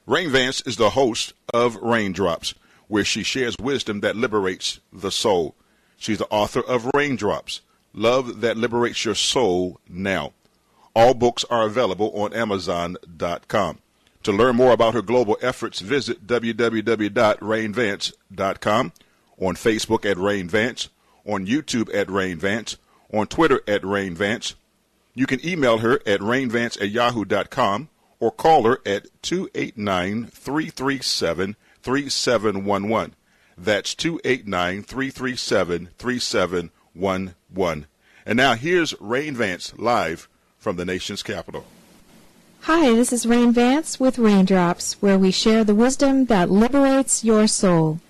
RaineVance is the host of Raindrops, where she shares wisdom that liberates the soul. She's the author of Raindrops, Love That Liberates Your Soul Now. All books are available on Amazon.com. To learn more about her global efforts, visit www.rainevance.com, on Facebook at RaineVance, on YouTube at RaineVance, on Twitter at RaineVance. You can email her at rainevance@yahoo.com or call her at 289-337-3711. That's 289-337-3711. And now here's RaineVance live from the nation's capital. Hi, this is RaineVance with Raindrops, where we share the wisdom that liberates your soul.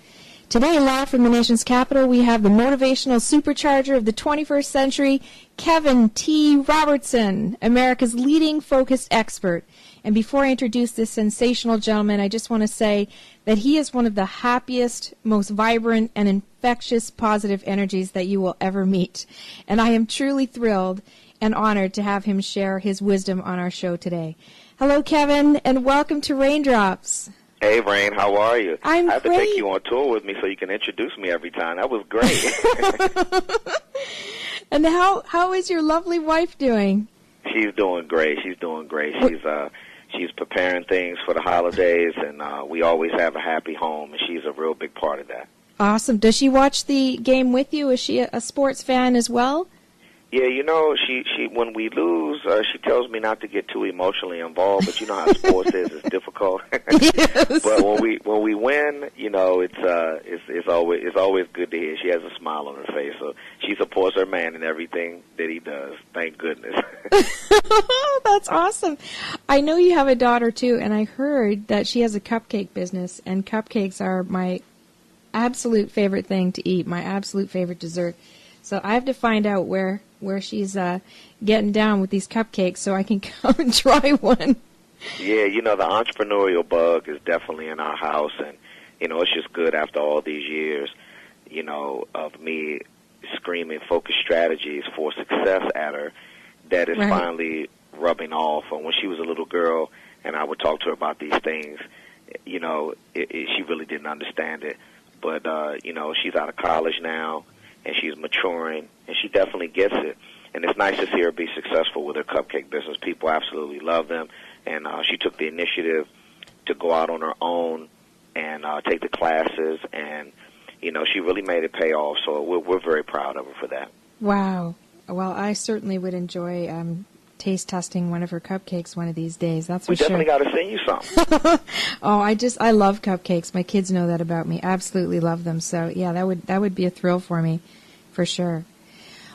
Today, live from the nation's capital, we have the motivational supercharger of the 21st century, Kevin T. Robertson, America's leading focused expert. And before I introduce this sensational gentleman, I just want to say that he is one of the happiest, most vibrant, and infectious positive energies that you will ever meet. And I am truly thrilled and honored to have him share his wisdom on our show today. Hello, Kevin, and welcome to Raindrops. Hey, Rain, how are you? I have great. to take you on tour with me so you can introduce me every time. That was great. And how is your lovely wife doing? She's doing great. She's preparing things for the holidays, and we always have a happy home, and she's a real big part of that. Awesome. Does she watch the game with you? Is she a sports fan as well? Yeah, you know, she when we lose, she tells me not to get too emotionally involved. But you know how sports is; it's difficult. Yes. But when we win, you know, it's always good to hear. She has a smile on her face, so she supports her man in everything that he does. Thank goodness. That's awesome. I know you have a daughter too, and I heard that she has a cupcake business, and cupcakes are my absolute favorite thing to eat, my absolute favorite dessert. So I have to find out where she's getting down with these cupcakes so I can come and try one. Yeah, you know, the entrepreneurial bug is definitely in our house, and, you know, it's just good after all these years, you know, of me screaming focused strategies for success at her, that is finally rubbing off. And when she was a little girl and I would talk to her about these things, you know, she really didn't understand it. But, you know, she's out of college now, and she's maturing, and she definitely gets it. And it's nice to see her be successful with her cupcake business. People absolutely love them, and she took the initiative to go out on her own and take the classes, and, you know, she really made it pay off. So we're very proud of her for that. Wow. Well, I certainly would enjoy taste testing one of her cupcakes one of these days. That's for sure. We definitely got to send you some. Oh, I love cupcakes. My kids know that about me. Absolutely love them. So yeah, that would be a thrill for me, for sure.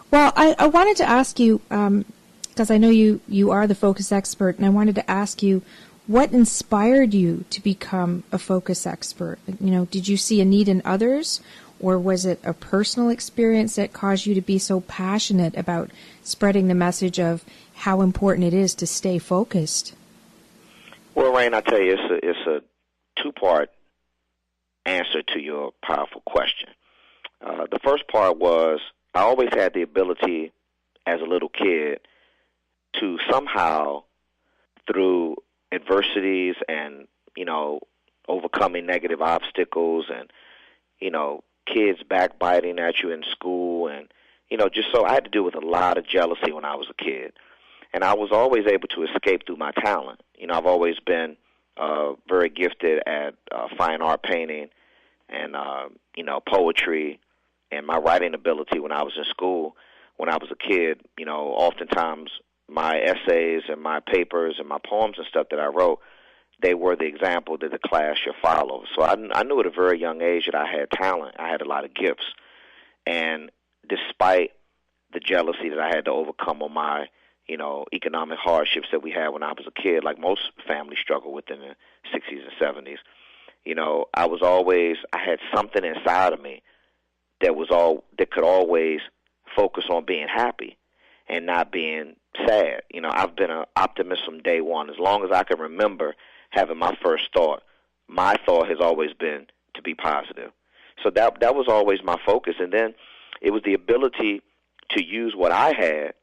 Well, I wanted to ask you, because I know you are the focus expert, and I wanted to ask you, what inspired you to become a focus expert? You know, did you see a need in others, or was it a personal experience that caused you to be so passionate about spreading the message of how important it is to stay focused? Well, Rain, I tell you, it's a two-part answer to your powerful question. The first part was I always had the ability as a little kid to somehow, through adversities and, you know, overcoming negative obstacles and, you know, kids backbiting at you in school and, you know, just so I had to deal with a lot of jealousy when I was a kid. And I was always able to escape through my talent. You know, I've always been very gifted at fine art painting and, you know, poetry and my writing ability when I was in school. When I was a kid, you know, oftentimes my essays and my papers and my poems and stuff that I wrote, they were the example that the class should follow. So I knew at a very young age that I had talent. I had a lot of gifts. And despite the jealousy that I had to overcome on my, you know, economic hardships that we had when I was a kid, like most families struggle with in the 60s and 70s, you know, I had something inside of me that could always focus on being happy and not being sad. You know, I've been an optimist from day one. As long as I can remember having my first thought, my thought has always been to be positive. So that was always my focus. And then it was the ability to use what I had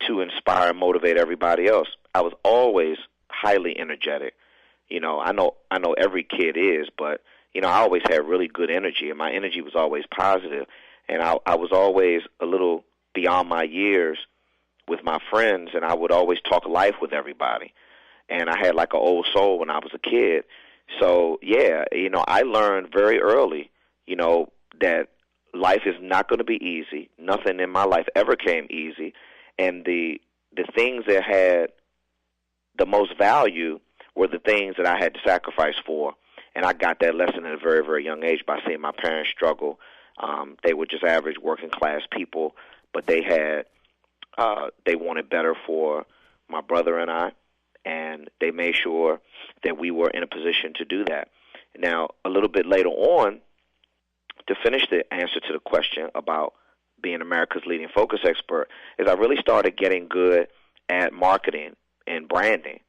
to inspire and motivate everybody else. I was always highly energetic. I know every kid is, but I always had really good energy, and my energy was always positive, and I was always a little beyond my years with my friends, and I would always talk life with everybody. And I had like an old soul when I was a kid. So, yeah, I learned very early, that life is not going to be easy. Nothing in my life ever came easy. And the things that had the most value were the things that I had to sacrifice for. And I got that lesson at a very, very young age by seeing my parents struggle. They were just average working class people, but they wanted better for my brother and I, and they made sure that we were in a position to do that. Now, a little bit later on, to finish the answer to the question about being America's leading focus expert, is I really started getting good at marketing and branding.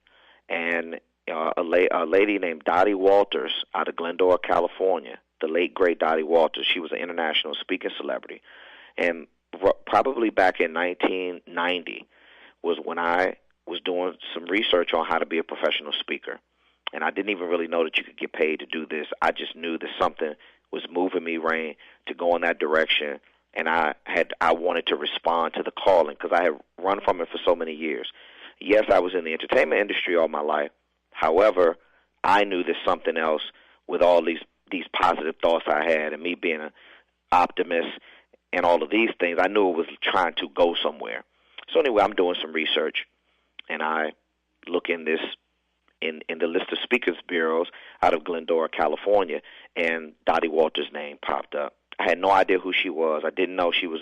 And a lady named Dottie Walters out of Glendora, California, the late, great Dottie Walters, she was an international speaking celebrity. And probably back in 1990 was when I was doing some research on how to be a professional speaker. And I didn't even really know that you could get paid to do this. I just knew that something was moving me, Rain, to go in that direction. And I wanted to respond to the calling because I had run from it for so many years. Yes, I was in the entertainment industry all my life. However, I knew there's something else with all these positive thoughts I had, and me being an optimist and all of these things. I knew it was trying to go somewhere. So anyway, I'm doing some research, and I look in the list of speakers bureaus out of Glendora, California, and Dottie Walters' name popped up. I had no idea who she was. I didn't know she was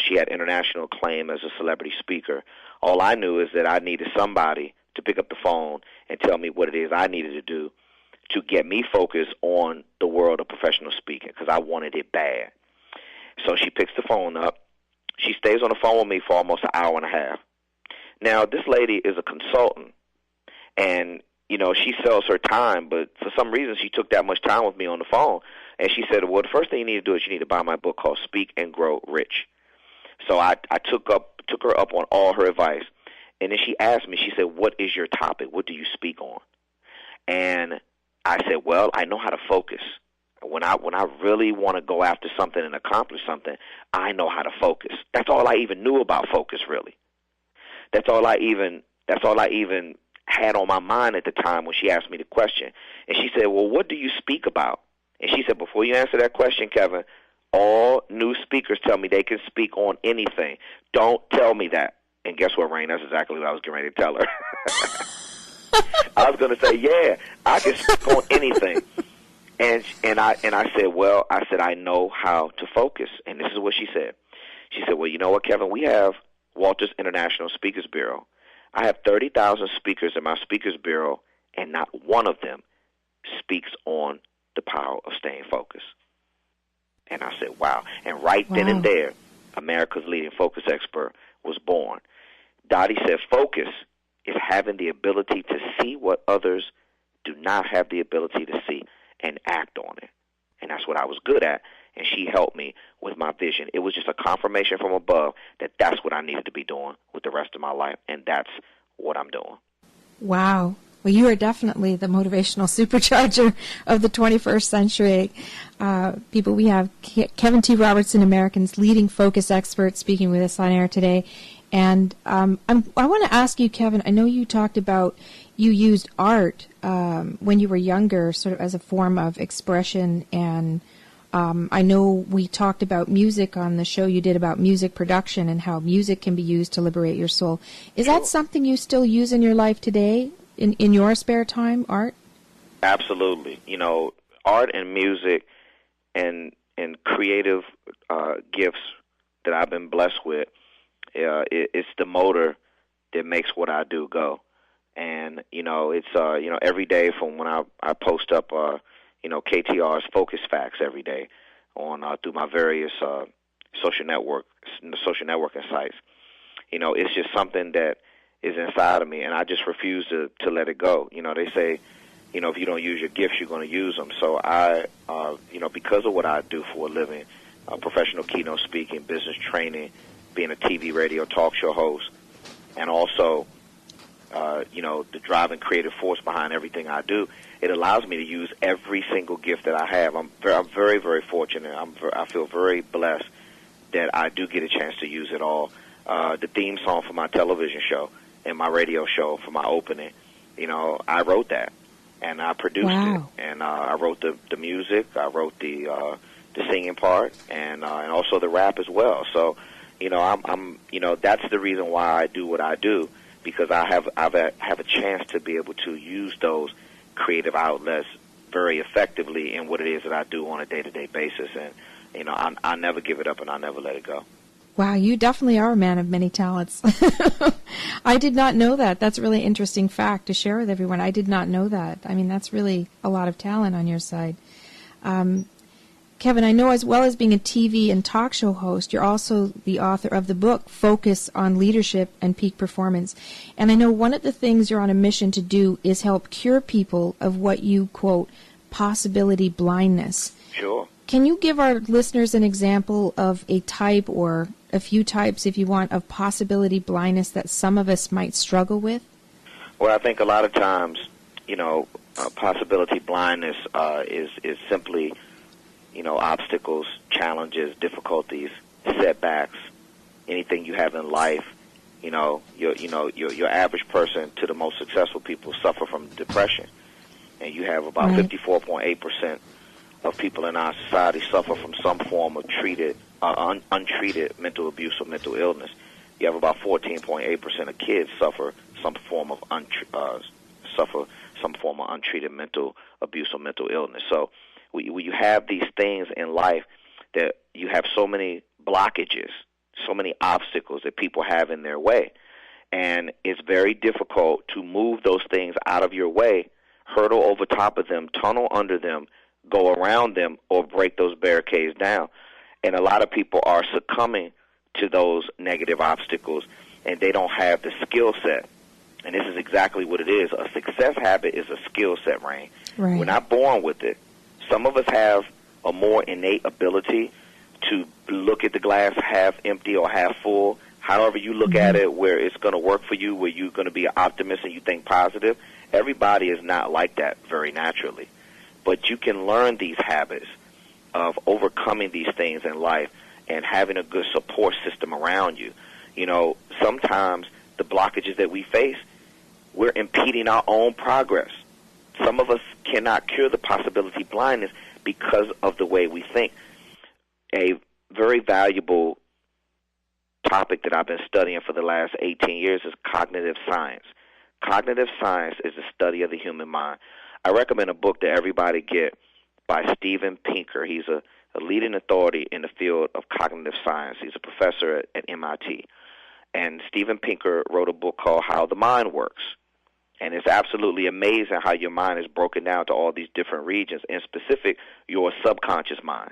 she had international acclaim as a celebrity speaker. All I knew is that I needed somebody to pick up the phone and tell me what it is I needed to do to get me focused on the world of professional speaking, because I wanted it bad. So she picks the phone up. She stays on the phone with me for almost an hour and a half. Now, this lady is a consultant, and, she sells her time, but for some reason she took that much time with me on the phone, and she said, well, the first thing you need to do is you need to buy my book called Speak and Grow Rich. So I took her up on all her advice, and then she asked me, she said, what is your topic? What do you speak on? And I said, well, I know how to focus. When I really want to go after something and accomplish something, I know how to focus. That's all I even knew about focus, really. That's all I even had on my mind at the time when she asked me the question. And she said, well, what do you speak about? And she said, before you answer that question, Kevin, all new speakers tell me they can speak on anything. Don't tell me that. And guess what, Rain? That's exactly what I was getting ready to tell her. I was going to say, yeah, I can speak on anything. And I said, I know how to focus. And this is what she said. She said, well, you know what, Kevin? We have Walters International Speakers Bureau. I have 30,000 speakers in my speakers bureau, and not one of them speaks on the power of staying focused. And I said, wow. And right then and there, America's leading focus expert was born. Dottie said focus is having the ability to see what others do not have the ability to see and act on it. And that's what I was good at, and she helped me with my vision. It was just a confirmation from above that that's what I needed to be doing with the rest of my life, and that's what I'm doing. Wow. Well, you are definitely the motivational supercharger of the 21st century. People, we have Kevin T. Robertson, American's leading focus expert, speaking with us on air today. And I want to ask you, Kevin, I know you talked about you used art when you were younger, sort of as a form of expression, and I know we talked about music on the show you did about music production and how music can be used to liberate your soul. Is that something you still use in your life today, in your spare time, art? Absolutely. Art and music and creative gifts that I've been blessed with, it's the motor that makes what I do go. And, it's, every day from when I post up, KTR's Focus Facts every day on through my various social networking sites. It's just something that is inside of me, and I just refuse to let it go. They say, if you don't use your gifts, you're going to use them. So I, because of what I do for a living, professional keynote speaking, business training, being a TV, radio, talk show host, and also the driving creative force behind everything I do. It allows me to use every single gift that I have. I'm very, very fortunate. I feel very blessed that I do get a chance to use it all. The theme song for my television show and my radio show for my opening, I wrote that, and I produced it, and I wrote the music. I wrote the singing part, and also the rap as well. So, I'm that's the reason why I do what I do, because I have a chance to be able to use those creative outlets very effectively in what it is that I do on a day-to-day basis, and I never give it up, and I never let it go. Wow, you definitely are a man of many talents. I did not know that. That's a really interesting fact to share with everyone. I did not know that. I mean, that's really a lot of talent on your side. Kevin, I know as well as being a TV and talk show host, you're also the author of the book, Focus on Leadership and Peak Performance. And I know one of the things you're on a mission to do is help cure people of what you quote, possibility blindness. Sure. Can you give our listeners an example of a type or a few types, if you want, of possibility blindness that some of us might struggle with? Well, I think a lot of times, possibility blindness is simply, obstacles, challenges, difficulties, setbacks, anything you have in life. Your average person to the most successful people suffer from depression, and you have about 54.8% of people in our society suffer from some form of untreated mental abuse or mental illness. You have about 14.8% of kids suffer some form of untreated mental abuse or mental illness. So when you have these things in life, that you have so many blockages, so many obstacles that people have in their way, and it's very difficult to move those things out of your way, hurdle over top of them, tunnel under them, go around them, or break those barricades down. And a lot of people are succumbing to those negative obstacles, and they don't have the skill set. And this is exactly what it is. A success habit is a skill set, Rain. Right. We're not born with it. Some of us have a more innate ability to look at the glass half empty or half full, however you look at it, where it's going to work for you, where you're going to be an optimist and you think positive. Everybody is not like that very naturally. But you can learn these habits of overcoming these things in life and having a good support system around you. Sometimes the blockages that we face, we're impeding our own progress. Some of us cannot cure the possibility blindness because of the way we think. A very valuable topic that I've been studying for the last 18 years is cognitive science. Cognitive science is the study of the human mind. I recommend a book that everybody get by Steven Pinker. He's a leading authority in the field of cognitive science. He's a professor at MIT. And Steven Pinker wrote a book called How the Mind Works. And it's absolutely amazing how your mind is broken down to all these different regions, in specific, your subconscious mind.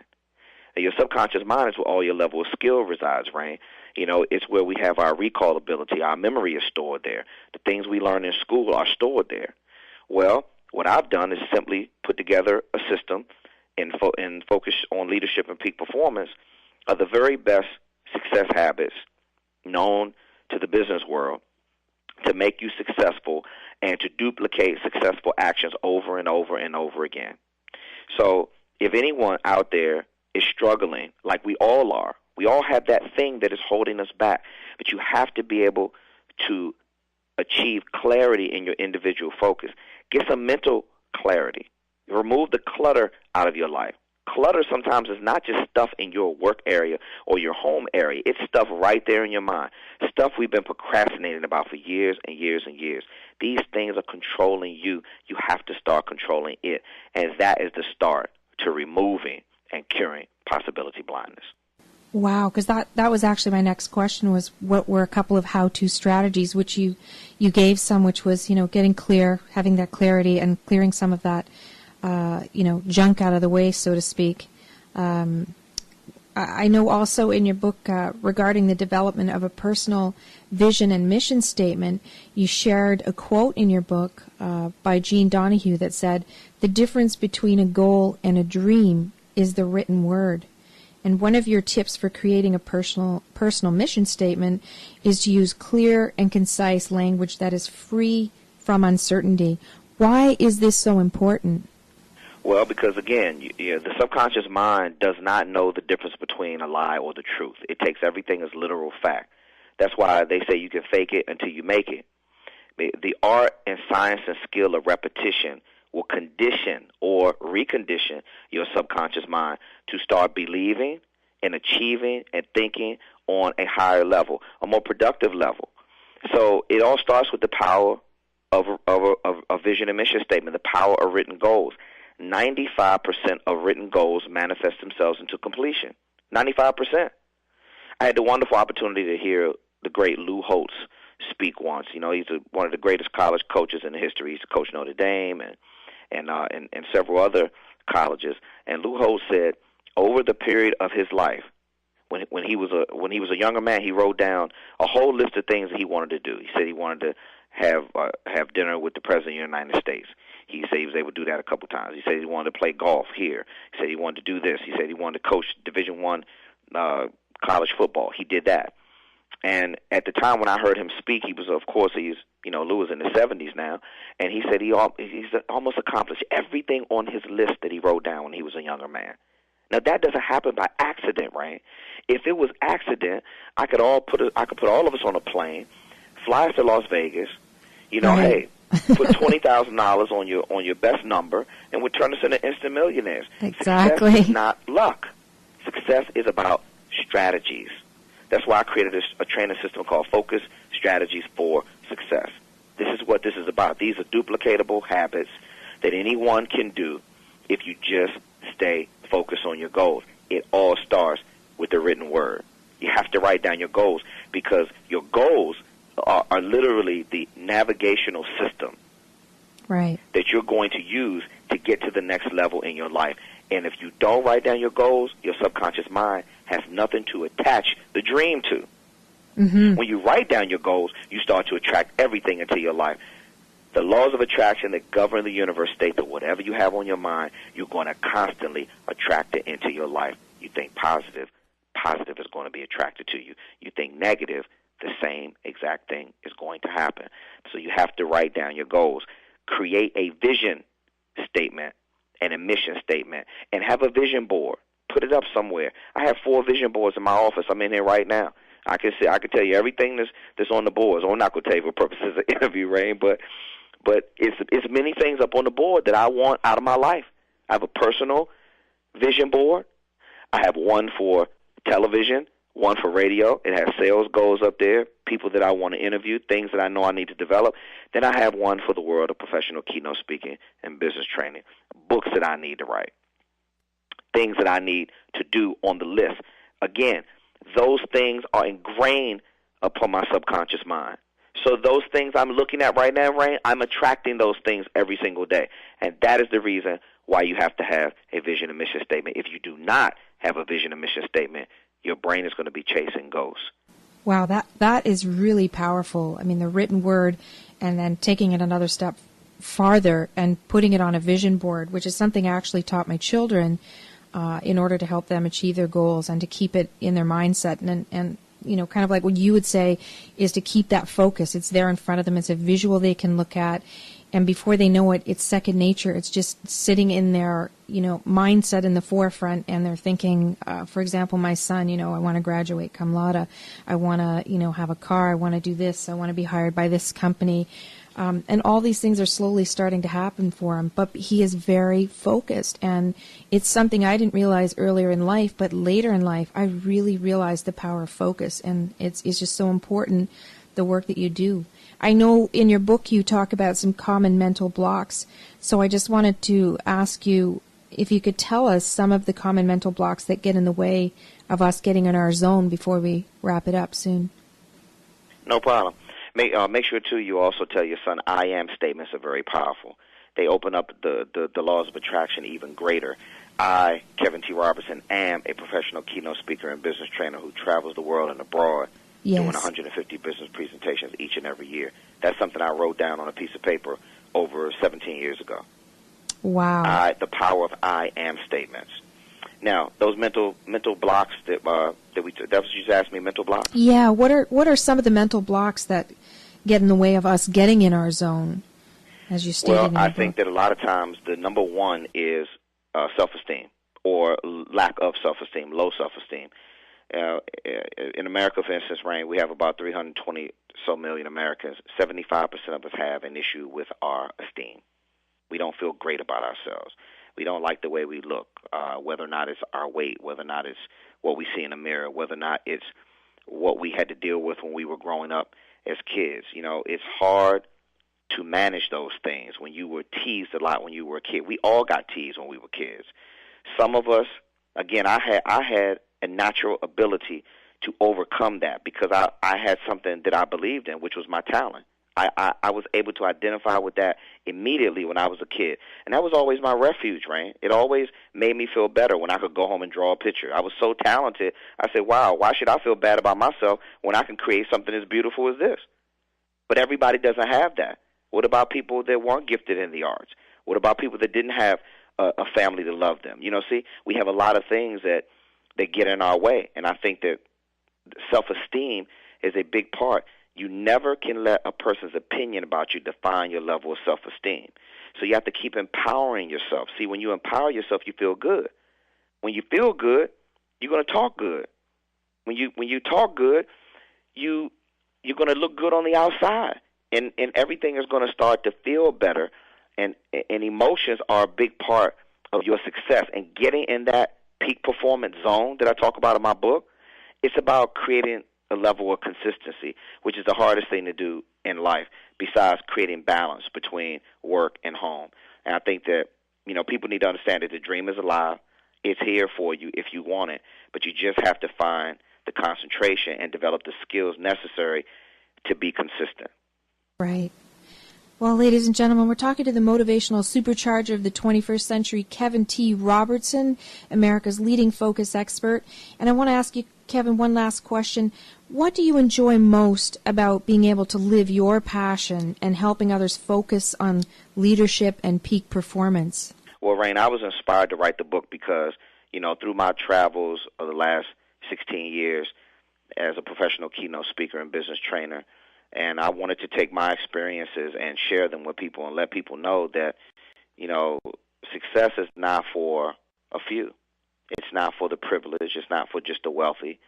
And your subconscious mind is where all your level of skill resides, Rain. It's where we have our recall ability. Our memory is stored there. The things we learn in school are stored there. Well, what I've done is simply put together a system and focus on leadership and peak performance of the very best success habits known to the business world to make you successful and to duplicate successful actions over and over and over again. So if anyone out there is struggling, like we all are, we all have that thing that is holding us back, but you have to be able to achieve clarity in your individual focus. Get some mental clarity. Remove the clutter out of your life. Clutter sometimes is not just stuff in your work area or your home area. It's stuff right there in your mind, stuff we've been procrastinating about for years and years and years. These things are controlling you. You have to start controlling it, and that is the start to removing and curing possibility blindness. Wow, because that was actually my next question, was what were a couple of how-to strategies, which you gave some, which was, getting clear, having that clarity and clearing some of that, junk out of the way, so to speak. I know also in your book regarding the development of a personal vision and mission statement, you shared a quote in your book by Jean Donahue that said, "The difference between a goal and a dream is the written word." And one of your tips for creating a personal mission statement is to use clear and concise language that is free from uncertainty. Why is this so important? Well, because, again, the subconscious mind does not know the difference between a lie or the truth. It takes everything as literal fact. That's why they say you can fake it until you make it. The art and science and skill of repetition will condition or recondition your subconscious mind to start believing and achieving and thinking on a higher level, a more productive level. So it all starts with the power of a vision and mission statement, the power of written goals. 95% of written goals manifest themselves into completion. 95%. I had the wonderful opportunity to hear the great Lou Holtz speak once. You know, he's one of the greatest college coaches in history. He's coached Notre Dame and several other colleges. And Lou Holtz said, over the period of his life, when he was a younger man, he wrote down a whole list of things that he wanted to do. He said he wanted to have dinner with the President of the United States. He said he was able to do that a couple times. He said he wanted to play golf here. He said he wanted to do this. He said he wanted to coach Division I college football. He did that. And at the time when I heard him speak, he was, of course, Lou was in his 70s now, and he said he's almost accomplished everything on his list that he wrote down when he was a younger man. Now that doesn't happen by accident, right? If it was accident, I could put all of us on a plane, fly us to Las Vegas. Hey, put $20,000 on your best number, and would turn us into instant millionaires. Exactly. Success is not luck. Success is about strategies. That's why I created a training system called Focus Strategies for Success. This is what this is about. These are duplicatable habits that anyone can do if you just stay focused on your goals. It all starts with the written word. You have to write down your goals because your goals are literally the navigational system that you're going to use to get to the next level in your life. And if you don't write down your goals, your subconscious mind has nothing to attach the dream to. Mm-hmm. When you write down your goals, you start to attract everything into your life. The laws of attraction that govern the universe state that whatever you have on your mind, you're going to constantly attract it into your life. You think positive is going to be attracted to you. You think negative, the same exact thing is going to happen. So you have to write down your goals. Create a vision statement and a mission statement, and have a vision board. Put it up somewhere. I have 4 vision boards in my office. I'm in here right now. I can tell you everything that's on the boards. I'm not going to tell you for purposes of interview, Rain, but it's many things up on the board that I want out of my life. I have a personal vision board. I have one for television, one for radio. It has sales goals up there, people that I want to interview, things that I know I need to develop. Then I have one for the world of professional keynote speaking and business training, books that I need to write, things that I need to do on the list. Again, those things are ingrained upon my subconscious mind. So those things I'm looking at right now, Rain, I'm attracting those things every single day. And that is the reason why you have to have a vision and mission statement. If you do not have a vision and mission statement, your brain is going to be chasing ghosts. Wow, that is really powerful. I mean, the written word and then taking it another step farther and putting it on a vision board, which is something I actually taught my children in order to help them achieve their goals and to keep it in their mindset. And kind of like what you would say is to keep that focus. It's there in front of them. It's a visual they can look at. And before they know it, it's second nature. It's just sitting in their, mindset in the forefront, and they're thinking, for example, my son, I want to graduate cum laude. I want to, have a car. I want to do this. I want to be hired by this company. And all these things are slowly starting to happen for him. But he is very focused. And it's something I didn't realize earlier in life, but later in life, I really realized the power of focus. And it's just so important, the work that you do. I know in your book you talk about some common mental blocks, so I just wanted to ask you if you could tell us some of the common mental blocks that get in the way of us getting in our zone before we wrap it up soon. No problem. Make sure, too, you also tell your son I am statements are very powerful. They open up the laws of attraction even greater. I, Kevin T. Robertson, am a professional keynote speaker and business trainer who travels the world and abroad. Yes. Doing 150 business presentations each and every year. That's something I wrote down on a piece of paper over 17 years ago. Wow. The power of I am statements. Now, those mental blocks that's what you just asked me, mental blocks? Yeah, what are some of the mental blocks that get in the way of us getting in our zone, as you stated in your book? Well, I think that a lot of times the number one is self-esteem, or lack of self-esteem, low self-esteem. In America, for instance, Rain, we have about 320 so million Americans. 75% of us have an issue with our esteem. We don't feel great about ourselves. We don't like the way we look, whether or not it's our weight, whether or not it's what we see in the mirror, whether or not it's what we had to deal with when we were growing up as kids. You know, it's hard to manage those things when you were teased a lot when you were a kid. We all got teased when we were kids. Some of us, again, I had a natural ability to overcome that because I had something that I believed in, which was my talent. I was able to identify with that immediately when I was a kid. And that was always my refuge, right? It always made me feel better when I could go home and draw a picture. I was so talented. I said, wow, why should I feel bad about myself when I can create something as beautiful as this? But everybody doesn't have that. What about people that weren't gifted in the arts? What about people that didn't have a family that loved them? You know, see, we have a lot of things that get in our way. And I think that self-esteem is a big part. You never can let a person's opinion about you define your level of self-esteem. So you have to keep empowering yourself. See, when you empower yourself, you feel good. When you feel good, you're going to talk good. When you talk good, you're going to look good on the outside, and everything is going to start to feel better. And emotions are a big part of your success. And getting in that peak performance zone that I talk about in my book, it's about creating a level of consistency, which is the hardest thing to do in life, besides creating balance between work and home. And I think that, you know, people need to understand that the dream is alive. It's here for you if you want it, but you just have to find the concentration and develop the skills necessary to be consistent. Right. Well, ladies and gentlemen, we're talking to the motivational supercharger of the 21st century, Kevin T. Robertson, America's leading focus expert. And I want to ask you, Kevin, one last question. What do you enjoy most about being able to live your passion and helping others focus on leadership and peak performance? Well, Rain, I was inspired to write the book because, you know, through my travels of the last 16 years as a professional keynote speaker and business trainer, and I wanted to take my experiences and share them with people and let people know that, you know, success is not for a few. It's not for the privileged. It's not for just the wealthy.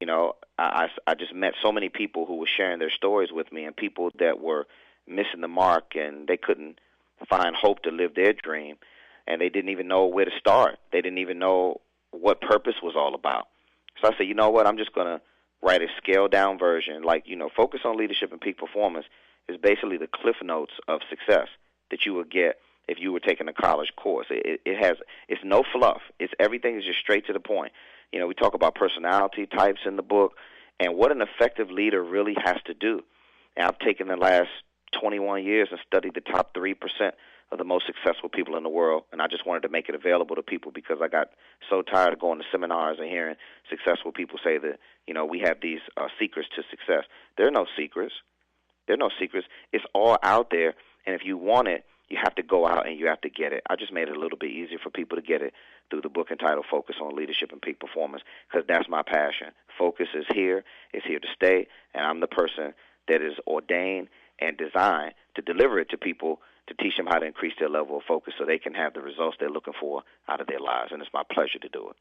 You know, I just met so many people who were sharing their stories with me, and people that were missing the mark and they couldn't find hope to live their dream, and they didn't even know where to start. They didn't even know what purpose was all about. So I said, you know what, I'm just going to write a scaled-down version. Like, you know, Focus on Leadership and Peak Performance is basically the cliff notes of success that you would get if you were taking a college course. It's no fluff. Everything is just straight to the point. You know, we talk about personality types in the book and what an effective leader really has to do. And I've taken the last 21 years and studied the top 3% of the most successful people in the world, and I just wanted to make it available to people because I got so tired of going to seminars and hearing successful people say that, you know, we have these secrets to success. There are no secrets. There are no secrets. It's all out there, and if you want it, you have to go out and you have to get it. I just made it a little bit easier for people to get it through the book entitled Focus on Leadership and Peak Performance, because that's my passion. Focus is here. It's here to stay, and I'm the person that is ordained and designed to deliver it to people, to teach them how to increase their level of focus so they can have the results they're looking for out of their lives, and it's my pleasure to do it.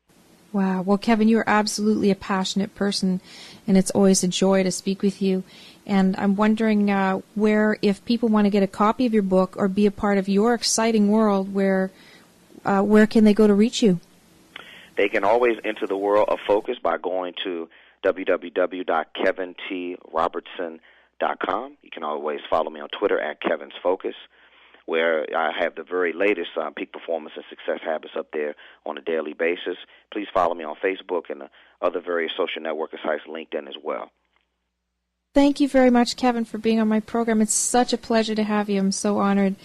Wow. Well, Kevin, you're absolutely a passionate person, and it's always a joy to speak with you. And I'm wondering if people want to get a copy of your book or be a part of your exciting world, where can they go to reach you? They can always enter the world of focus by going to www.kevintrobertson.com. You can always follow me on Twitter at Kevin's Focus, where I have the very latest peak performance and success habits up there on a daily basis. Please follow me on Facebook and the other various social networking sites, LinkedIn as well. Thank you very much, Kevin, for being on my program. It's such a pleasure to have you. I'm so honored.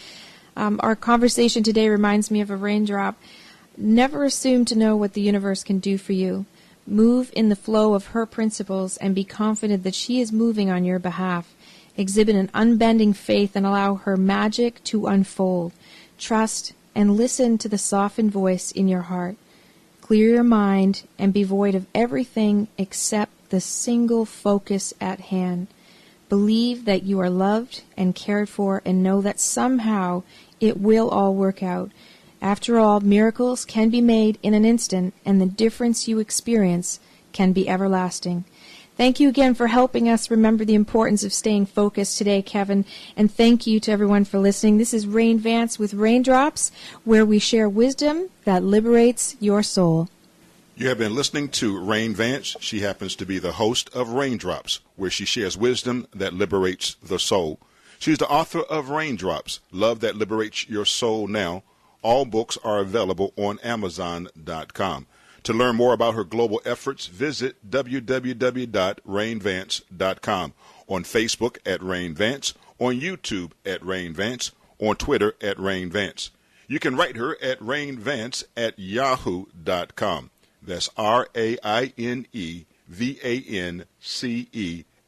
Our conversation today reminds me of a raindrop. Never assume to know what the universe can do for you. Move in the flow of her principles and be confident that she is moving on your behalf. Exhibit an unbending faith and allow her magic to unfold. Trust and listen to the softened voice in your heart. Clear clear your mind, and be void of everything except the single focus at hand. Believe that you are loved and cared for, and know that somehow it will all work out. After all, miracles can be made in an instant, and the difference you experience can be everlasting. Thank you again for helping us remember the importance of staying focused today, Kevin, and thank you to everyone for listening. This is RaineVance with Raindrops, where we share wisdom that liberates your soul. You have been listening to RaineVance. She happens to be the host of Raindrops, where she shares wisdom that liberates the soul. She's the author of Raindrops, Love That Liberates Your Soul Now. All books are available on Amazon.com. To learn more about her global efforts, visit www.rainevance.com, on Facebook at RaineVance, on YouTube at RaineVance, on Twitter at RaineVance. You can write her at RaineVance@yahoo.com. That's RaineVance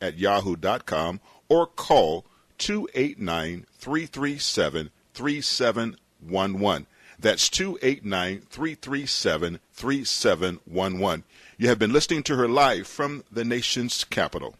at yahoo.com, or call 289-337-3711. That's 289-337-3711. You have been listening to her live from the nation's capital.